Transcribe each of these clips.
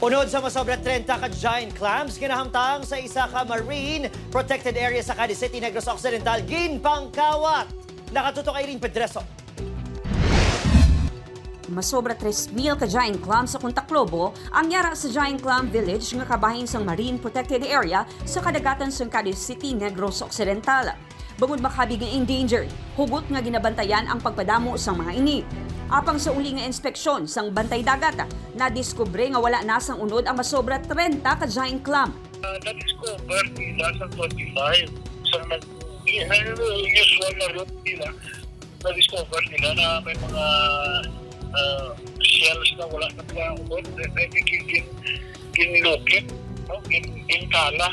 Unod sa masobra 30 ka giant clams, kinahamtang sa isa ka marine protected area sa Cadiz City, Negros Occidental, ginpangkawat. Nakatutok Irene Pedreso. Masobra 3,000 ka giant clam sa Contaclobo ang yara sa Giant Clam Village nga kabahin sang Marine Protected Area sa kadagatan sang Cadiz City, Negros Occidental. Bangod makabig nga endangered, hugot nga ginabantayan ang pagpadamo sang mga ini. Apang sa uli nga inspeksyon sang bantay dagat, nadiskubre nga wala na sang unod ang masobra 30 ka giant clam. Na-discover nila sa 25. Sa usual na route nila, na-discover nila na may mga shells na wala na pala unod. I think ginlukit, ginkala.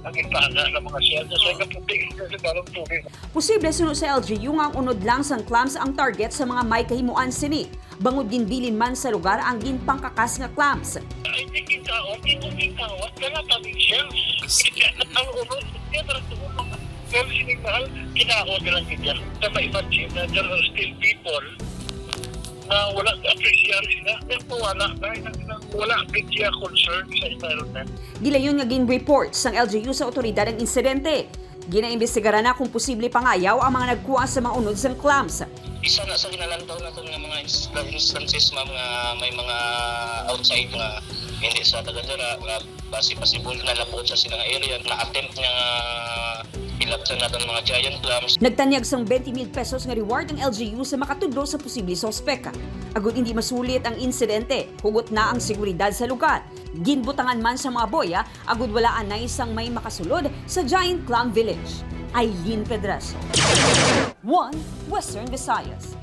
Ang intana ng mga shells. So, kaputi sa darong tubig. Posible suno sa LGU nga ang unod lang sang clams ang target sa mga may kahimuan sini. Bangod ginbilin man sa lugar ang ginpangkakas nga clams. I think ginkawat, wala kaming shells. Ang unod, yan ang tumulong. Pero sinigmahal, kinakot nilang ganyan. Na ma-imagine na there are still people na wala appreciate sila, pero wala bigya concern sa environment. Gilayon nga gin-report sang LGU sa otoridad ang insidente. Ginaimbestigaran na kung posible pangayaw ang mga nagkuha sa mga unod sang clams. Isa na sa ginalantaw natin nga mga instances mga may mga outside nga hindi sa tagadara nga possible na labot sa silang area na attempt nga ilapsan natin mga giant clams. Nagtanyag sang 20,000 pesos nga reward ang LGU sa makatudlo sa posible sospek. Agud hindi masulit ang insidente, hugot na ang seguridad sa lugar. Ginbutangan man sa mga boya, agud walaan na isang may makasulod sa Giant Clam Village. Irene Pedreso, 1 Western Visayas.